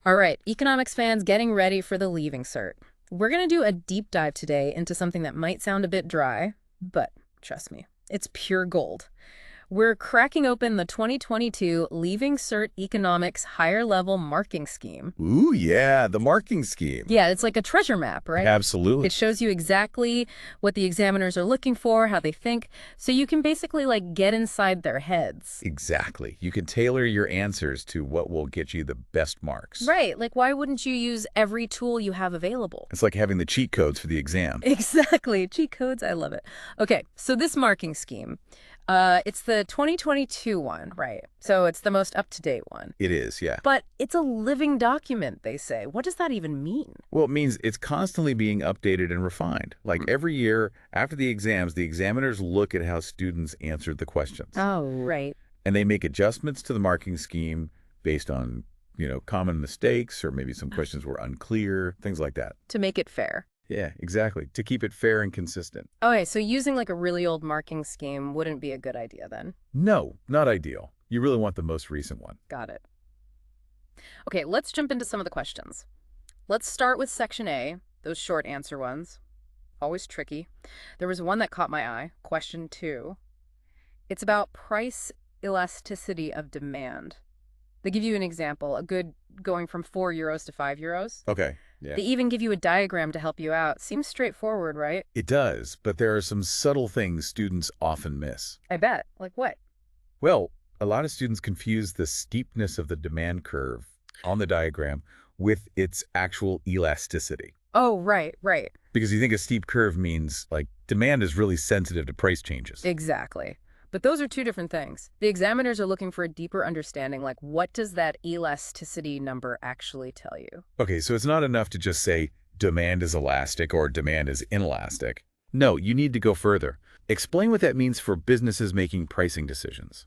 All right, economics fans getting ready for the Leaving Cert. We're going to do a deep dive today into something that might sound a bit dry, but trust me, it's pure gold. We're cracking open the 2022 Leaving Cert Economics Higher Level Marking Scheme. Ooh, yeah, the marking scheme. Yeah, it's like a treasure map, right? Absolutely. It shows you exactly what the examiners are looking for, how they think, so you can basically like get inside their heads. Exactly. You can tailor your answers to what will get you the best marks. Right, like why wouldn't you use every tool you have available? It's like having the cheat codes for the exam. Exactly. Cheat codes. I love it. Okay, so this marking scheme, it's the 2022 one, right? So it's the most up-to-date one. It is, yeah. But it's a living document, they say. What does that even mean? Well, it means it's constantly being updated and refined. Like every year after the exams, the examiners look at how students answered the questions. Oh, right. And they make adjustments to the marking scheme based on, common mistakes, or maybe some questions were unclear, things like that. To make it fair. Yeah, exactly. To keep it fair and consistent. Okay, so using like a really old marking scheme wouldn't be a good idea then. No, not ideal. You really want the most recent one. Got it. Okay, let's jump into some of the questions. Let's start with section A, those short answer ones. Always tricky. There was one that caught my eye, question 2. It's about price elasticity of demand. They give you an example, a good going from €4 to €5. Okay, yeah. They even give you a diagram to help you out. Seems straightforward, right? It does, but there are some subtle things students often miss. I bet. Like what? Well, a lot of students confuse the steepness of the demand curve on the diagram with its actual elasticity. Oh, right. Because you think a steep curve means, like, demand is really sensitive to price changes. Exactly. But those are two different things. The examiners are looking for a deeper understanding, like what does that elasticity number actually tell you? Okay, so it's not enough to just say demand is elastic or demand is inelastic. No, you need to go further. Explain what that means for businesses making pricing decisions.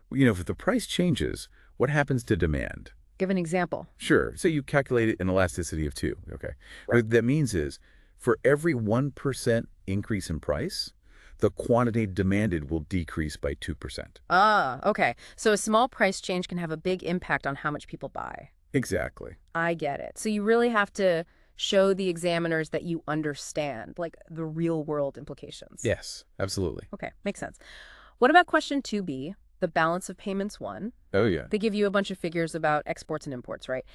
If the price changes, what happens to demand? Give an example. Sure, say you calculate an elasticity of 2, okay? What that means is, for every 1% increase in price, the quantity demanded will decrease by 2%. Ah, okay. So a small price change can have a big impact on how much people buy. Exactly. I get it. So you really have to show the examiners that you understand, like the real world implications. Yes, absolutely. Okay, makes sense. What about question 2B, the balance of payments 1? Oh, yeah. They give you a bunch of figures about exports and imports, right?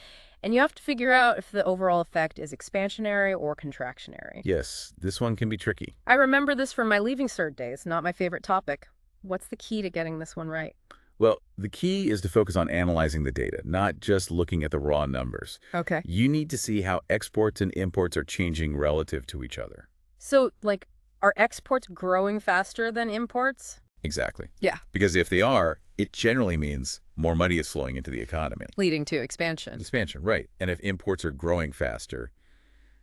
And you have to figure out if the overall effect is expansionary or contractionary. Yes, this one can be tricky. I remember this from my Leaving Cert days, not my favorite topic. What's the key to getting this one right? Well, the key is to focus on analyzing the data, not just looking at the raw numbers. Okay. You need to see how exports and imports are changing relative to each other. So, like, are exports growing faster than imports? Exactly. Yeah. Because if they are, it generally means more money is flowing into the economy. Leading to expansion. Expansion, right. And if imports are growing faster,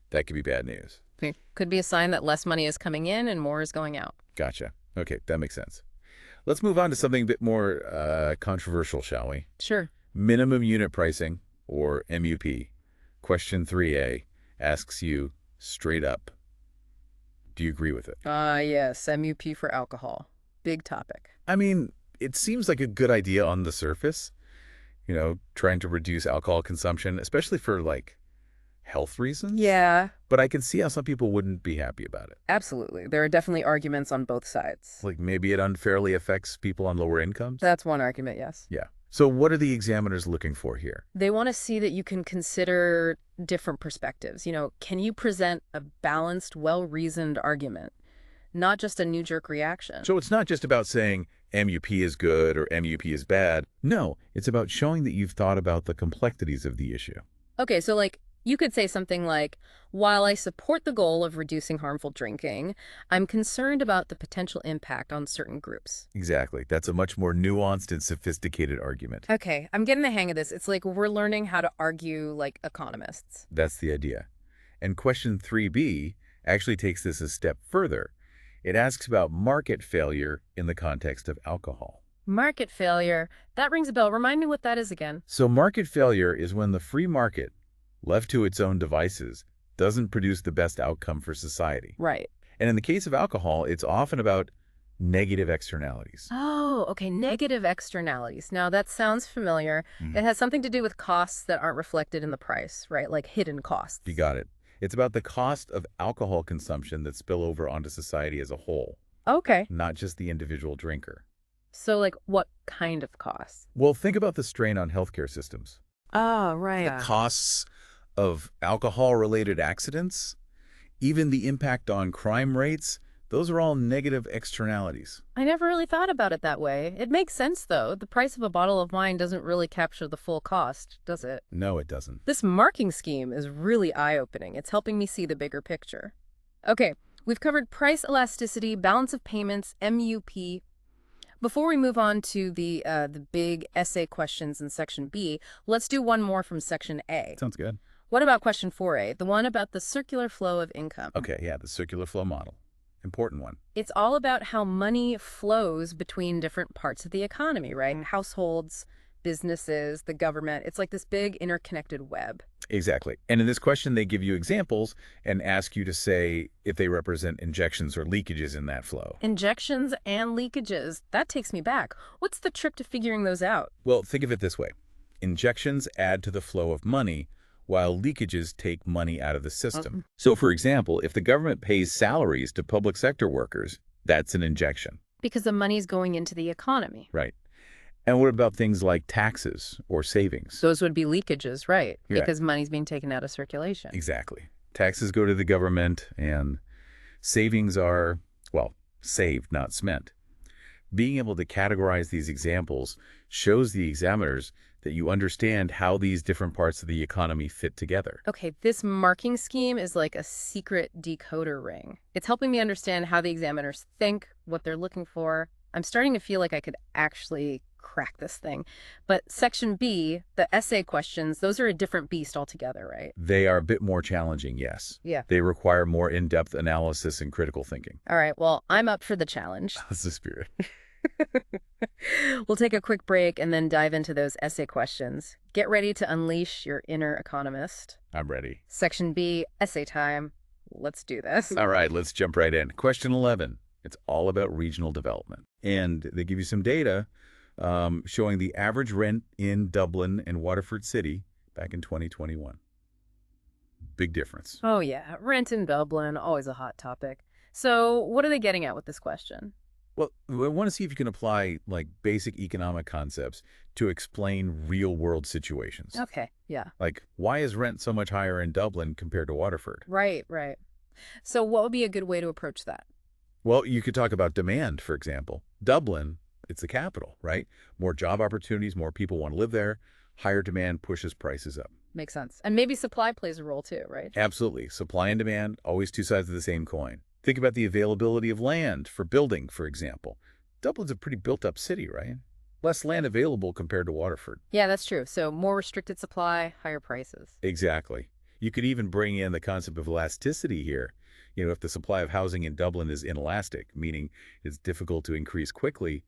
that could be bad news. Could be a sign that less money is coming in and more is going out. Gotcha. Okay, that makes sense. Let's move on to something a bit more controversial, shall we? Sure. Minimum unit pricing, or MUP. Question 3A asks you straight up, do you agree with it? Yes, MUP for alcohol. Big topic. I mean, it seems like a good idea on the surface, trying to reduce alcohol consumption, especially for, like, health reasons. Yeah. But I can see how some people wouldn't be happy about it. Absolutely. There are definitely arguments on both sides. Like maybe it unfairly affects people on lower incomes. That's one argument, yes. Yeah. So what are the examiners looking for here? They want to see that you can consider different perspectives. Can you present a balanced, well-reasoned argument, not just a knee-jerk reaction? So it's not just about saying MUP is good or MUP is bad. No, it's about showing that you've thought about the complexities of the issue. Okay, so you could say something like, while I support the goal of reducing harmful drinking, I'm concerned about the potential impact on certain groups. Exactly. That's a much more nuanced and sophisticated argument. Okay, I'm getting the hang of this. It's like we're learning how to argue like economists. That's the idea. And question 3B actually takes this a step further. It asks about market failure in the context of alcohol. Market failure. That rings a bell. Remind me what that is again. So market failure is when the free market, left to its own devices, doesn't produce the best outcome for society. Right. And in the case of alcohol, it's often about Negative externalities. Oh, okay, negative externalities. Now that sounds familiar. It Mhm. has something to do with costs that aren't reflected in the price, right? Like hidden You costs. got it. It's about the cost of alcohol consumption that spill over onto society as a whole, Okay. not just the individual drinker. So like what kind of costs? Well, think about the strain on healthcare systems. Oh, right. The costs of alcohol-related accidents, even the impact on crime rates, those are all negative externalities. I never really thought about it that way. It makes sense, though. The price of a bottle of wine doesn't really capture the full cost, does it? No, it doesn't. This marking scheme is really eye-opening. It's helping me see the bigger picture. Okay, we've covered price elasticity, balance of payments, MUP. Before we move on to the big essay questions in section B, let's do one more from section A. Sounds good. What about question 4A, the one about the circular flow of income? Okay, yeah, the circular flow model. Important one. It's all about how money flows between different parts of the economy, right? Households, businesses, the government. It's like this big interconnected web. Exactly. And in this question, they give you examples and ask you to say if they represent injections or leakages in that flow. Injections and leakages. That takes me back. What's the trick to figuring those out? Well, think of it this way. Injections add to the flow of money, while leakages take money out of the system. So, for example, if the government pays salaries to public sector workers, that's an injection, Because the money's going into the economy. right? And what about things like taxes or savings? Those would be leakages, right? Yeah. Because money's being taken out of circulation. Exactly. Taxes go to the government, and savings are, well, saved, not spent. Being able to categorize these examples shows the examiners that you understand how these different parts of the economy fit together. Okay, this marking scheme is like a secret decoder ring. It's helping me understand how the examiners think, what they're looking for. I'm starting to feel like I could actually crack this thing. But section B, the essay questions, those are a different beast altogether, right? They are a bit more challenging, yes. Yeah. They require more in-depth analysis and critical thinking. All right, well, I'm up for the challenge. That's the spirit. We'll take a quick break and then dive into those essay questions. Get ready to unleash your inner economist. I'm ready. Section B, essay time. Let's do this. All right, let's jump right in. Question 11. It's all about regional development. And they give you some data showing the average rent in Dublin and Waterford City back in 2021. Big difference. Oh, yeah. Rent in Dublin, always a hot topic. So, what are they getting at with this question? Well, I want to see if you can apply like basic economic concepts to explain real-world situations. Okay, yeah. Like, why is rent so much higher in Dublin compared to Waterford? Right, right. So, what would be a good way to approach that? Well, you could talk about demand, for example. Dublin, it's the capital, right? More job opportunities, more people want to live there. Higher demand pushes prices up. Makes sense. And maybe supply plays a role too, right? Absolutely. Supply and demand, always two sides of the same coin. Think about the availability of land for building, for example. Dublin's a pretty built-up city, right? Less land available compared to Waterford. Yeah, that's true. So, more restricted supply, higher prices. Exactly. You could even bring in the concept of elasticity here. You know, if the supply of housing in Dublin is inelastic, meaning it's difficult to increase quickly,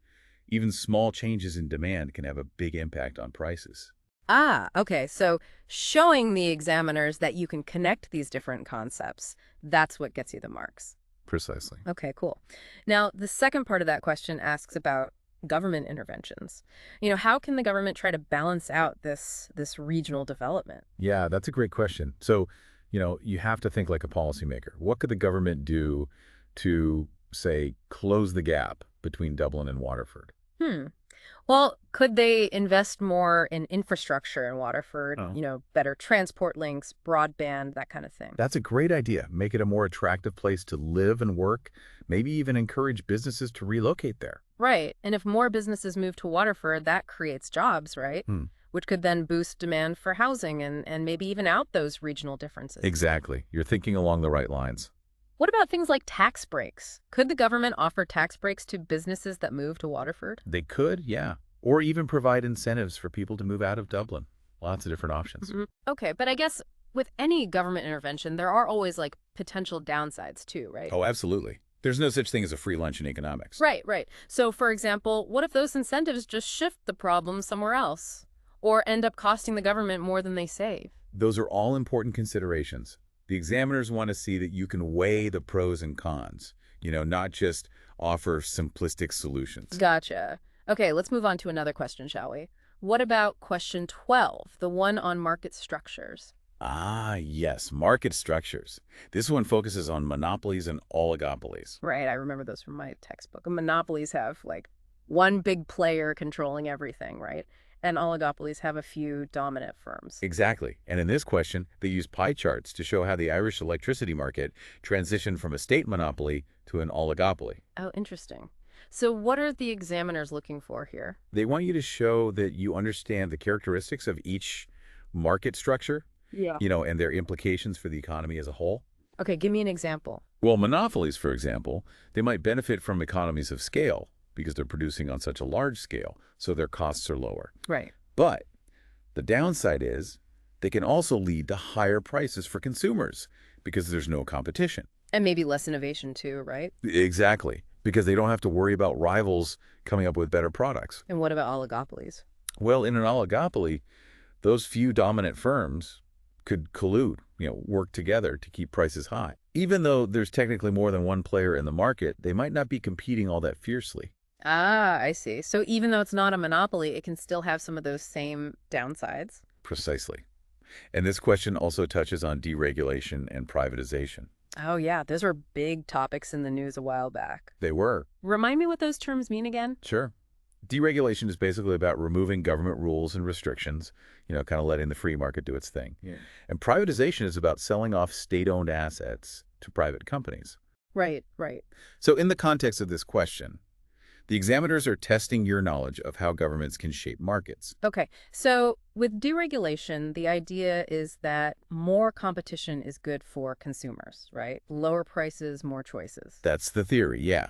even small changes in demand can have a big impact on prices. Ah, okay. So, showing the examiners that you can connect these different concepts, that's what gets you the marks. Precisely. Okay, cool. Now, the second part of that question asks about government interventions. How can the government try to balance out this regional development? Yeah, that's a great question. So, you have to think like a policymaker. What could the government do to, say, close the gap between Dublin and Waterford? Well, could they invest more in infrastructure in Waterford? Oh. Better transport links, broadband, that kind of thing. That's a great idea. Make it a more attractive place to live and work, maybe even encourage businesses to relocate there. Right. And if more businesses move to Waterford, that creates jobs, right? Which could then boost demand for housing and maybe even out those regional differences. Exactly. You're thinking along the right lines. What about things like tax breaks? Could the government offer tax breaks to businesses that move to Waterford? They could, yeah. Or even provide incentives for people to move out of Dublin. Lots of different options. Okay, but I guess with any government intervention, there are always like potential downsides too, right? Oh, absolutely. There's no such thing as a free lunch in economics. Right, right. So, for example, what if those incentives just shift the problem somewhere else or end up costing the government more than they save? Those are all important considerations. The examiners want to see that you can weigh the pros and cons. not just offer simplistic solutions. Gotcha. Okay, let's move on to another question, shall we? What about question 12, the one on market structures? Ah, yes, market structures. This one focuses on monopolies and oligopolies. Right, I remember those from my textbook. Monopolies have like one big player controlling everything, right? And oligopolies have a few dominant firms. Exactly. And in this question, they use pie charts to show how the Irish electricity market transitioned from a state monopoly to an oligopoly. Oh, interesting. So what are the examiners looking for here? They want you to show that you understand the characteristics of each market structure, Yeah. and their implications for the economy as a whole. Okay, give me an example. Well, monopolies, for example, they might benefit from economies of scale because they're producing on such a large scale, so their costs are lower. Right. But the downside is they can also lead to higher prices for consumers because there's no competition. And maybe less innovation too, right? Exactly, because they don't have to worry about rivals coming up with better products. And what about oligopolies? Well, in an oligopoly, those few dominant firms could collude, work together to keep prices high. Even though there's technically more than one player in the market, they might not be competing all that fiercely. Ah, I see. So even though it's not a monopoly, it can still have some of those same downsides. Precisely. And this question also touches on deregulation and privatization. Oh, yeah, those were big topics in the news a while back. They were. Remind me what those terms mean again? Sure. Deregulation is basically about removing government rules and restrictions, kind of letting the free market do its thing. Yeah. And privatization is about selling off state-owned assets to private companies. Right, right. So in the context of this question, the examiners are testing your knowledge of how governments can shape markets. Okay, so with deregulation, the idea is that more competition is good for consumers, right? Lower prices, more choices. That's the theory, yeah.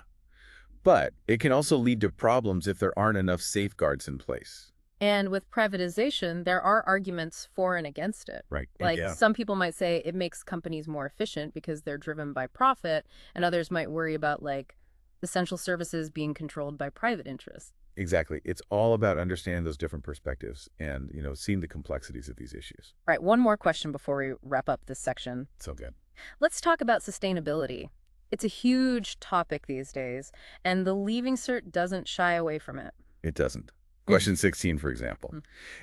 But it can also lead to problems if there aren't enough safeguards in place. And with privatization, there are arguments for and against it. Right. Like Yeah. some people might say it makes companies more efficient because they're driven by profit, and others might worry about like essential services being controlled by private interests. Exactly. It's all about understanding those different perspectives and, seeing the complexities of these issues. All right, one more question before we wrap up this section. So good. Let's talk about sustainability. It's a huge topic these days, and the Leaving Cert doesn't shy away from it. It doesn't. Question 16, for example.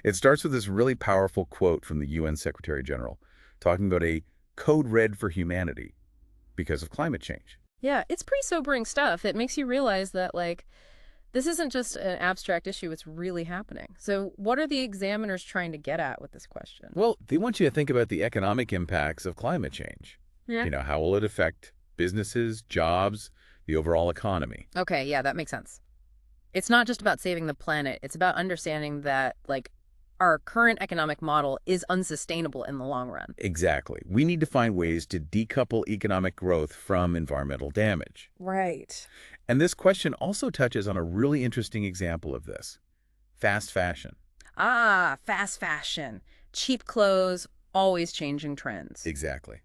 It starts with this really powerful quote from the UN Secretary General talking about a code red for humanity because of climate change. Yeah, it's pretty sobering stuff. It makes you realize that, like, this isn't just an abstract issue, it's really happening. So what are the examiners trying to get at with this question? Well, they want you to think about the economic impacts of climate change. Yeah. How will it affect businesses, jobs, the overall economy? Okay, yeah, that makes sense. It's not just about saving the planet. It's about understanding that, like, our current economic model is unsustainable in the long run. Exactly. We need to find ways to decouple economic growth from environmental damage. Right. And this question also touches on a really interesting example of this. Fast fashion. Ah, fast fashion. Cheap clothes, always changing trends. Exactly.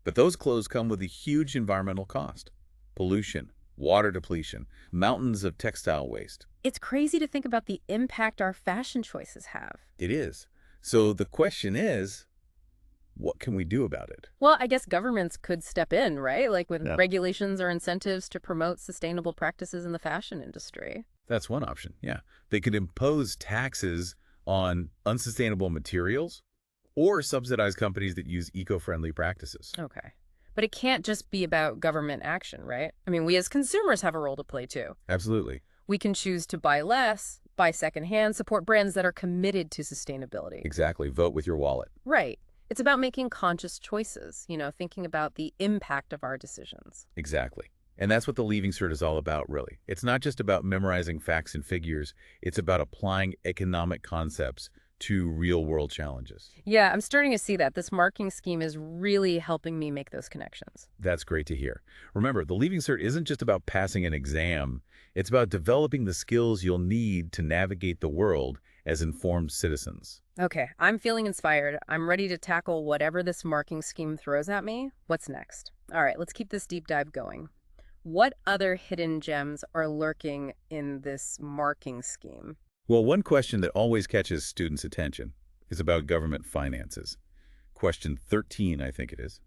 But those clothes come with a huge environmental cost. Pollution, water depletion, mountains of textile waste. It's crazy to think about the impact our fashion choices have. It is. So the question is, what can we do about it? Well, I guess governments could step in, right? Like with Yeah. regulations or incentives to promote sustainable practices in the fashion industry. That's one option, yeah. They could impose taxes on unsustainable materials or subsidize companies that use eco-friendly practices. Okay. But it can't just be about government action, right? I mean, we as consumers have a role to play too. Absolutely. We can choose to buy less, buy secondhand, support brands that are committed to sustainability. Exactly. Vote with your wallet. Right. It's about making conscious choices, thinking about the impact of our decisions. Exactly. And that's what the Leaving Cert is all about, really. It's not just about memorizing facts and figures. It's about applying economic concepts to real-world challenges. Yeah, I'm starting to see that. This marking scheme is really helping me make those connections. That's great to hear. Remember, the Leaving Cert isn't just about passing an exam. It's about developing the skills you'll need to navigate the world as informed citizens. Okay, I'm feeling inspired. I'm ready to tackle whatever this marking scheme throws at me. What's next? All right, let's keep this deep dive going. What other hidden gems are lurking in this marking scheme? Well, one question that always catches students' attention is about government finances. Question 13, I think it is.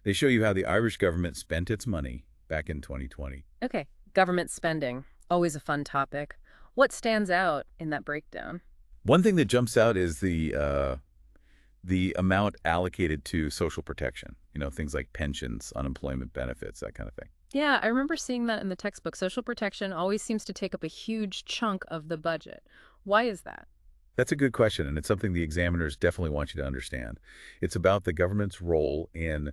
They show you how the Irish government spent its money back in 2020. Okay, government spending, always a fun topic. What stands out in that breakdown? One thing that jumps out is the amount allocated to social protection, things like pensions, unemployment benefits, that kind of thing. Yeah, I remember seeing that in the textbook. Social protection always seems to take up a huge chunk of the budget. Why is that? That's a good question, and it's something the examiners definitely want you to understand. It's about the government's role in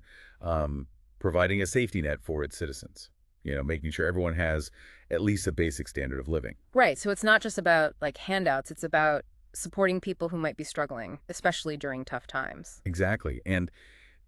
providing a safety net for its citizens, making sure everyone has at least a basic standard of living. Right, so it's not just about like handouts, it's about supporting people who might be struggling, especially during tough times. Exactly. And,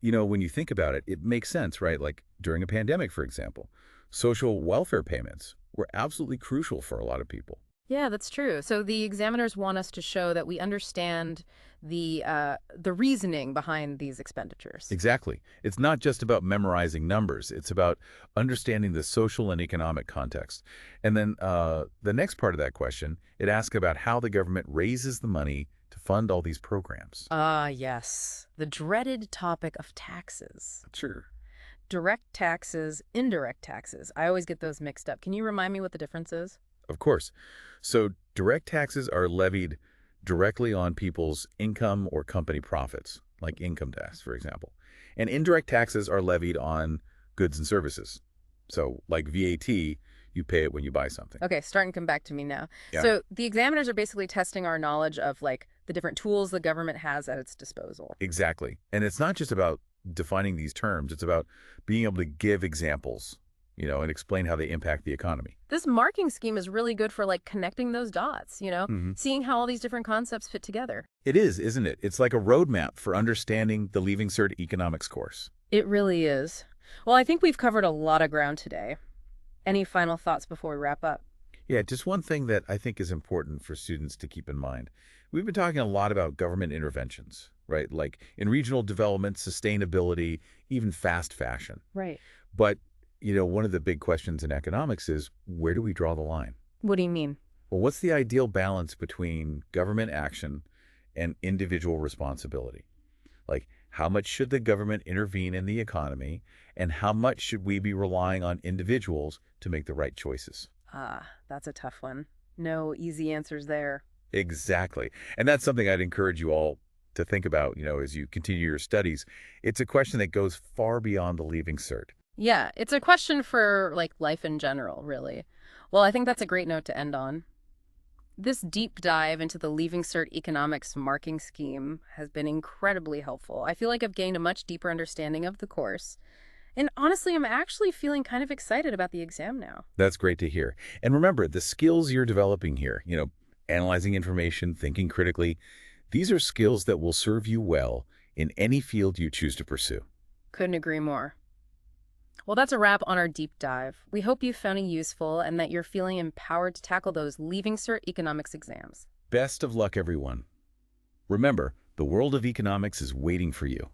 when you think about it, it makes sense, right? Like during a pandemic, for example, social welfare payments were absolutely crucial for a lot of people. Yeah, that's true. So the examiners want us to show that we understand the reasoning behind these expenditures. Exactly. It's not just about memorizing numbers. It's about understanding the social and economic context. And then the next part of that question, it asks about how the government raises the money to fund all these programs. Ah, yes. The dreaded topic of taxes. Sure. Direct taxes, indirect taxes. I always get those mixed up. Can you remind me what the difference is? Of course. So direct taxes are levied directly on people's income or company profits, like income tax, for example. And indirect taxes are levied on goods and services. So like VAT, you pay it when you buy something. Okay, starting to come back to me now. Yeah. So the examiners are basically testing our knowledge of like the different tools the government has at its disposal. Exactly. And it's not just about defining these terms. It's about being able to give examples, and explain how they impact the economy. This marking scheme is really good for like connecting those dots, Hmm. seeing how all these different concepts fit together. It is, isn't it? It's like a roadmap for understanding the Leaving Cert economics course. It really is. Well, I think we've covered a lot of ground today. Any final thoughts before we wrap up? Yeah, just one thing that I think is important for students to keep in mind. We've been talking a lot about government interventions, right? Like in regional development, sustainability, even fast fashion. Right. But, one of the big questions in economics is where do we draw the line? What do you mean? Well, what's the ideal balance between government action and individual responsibility? Like, how much should the government intervene in the economy, and how much should we be relying on individuals to make the right choices? Ah, that's a tough one. No easy answers there. Exactly. And that's something I'd encourage you all to think about, as you continue your studies. It's a question that goes far beyond the Leaving Cert. Yeah, it's a question for like life in general, really. Well, I think that's a great note to end on. This deep dive into the Leaving Cert economics marking scheme has been incredibly helpful. I feel like I've gained a much deeper understanding of the course. And honestly, I'm actually feeling kind of excited about the exam now. That's great to hear. And remember, the skills you're developing here, analyzing information, thinking critically, these are skills that will serve you well in any field you choose to pursue. Couldn't agree more. Well, that's a wrap on our deep dive. We hope you found it useful and that you're feeling empowered to tackle those Leaving Cert economics exams. Best of luck, everyone. Remember, the world of economics is waiting for you.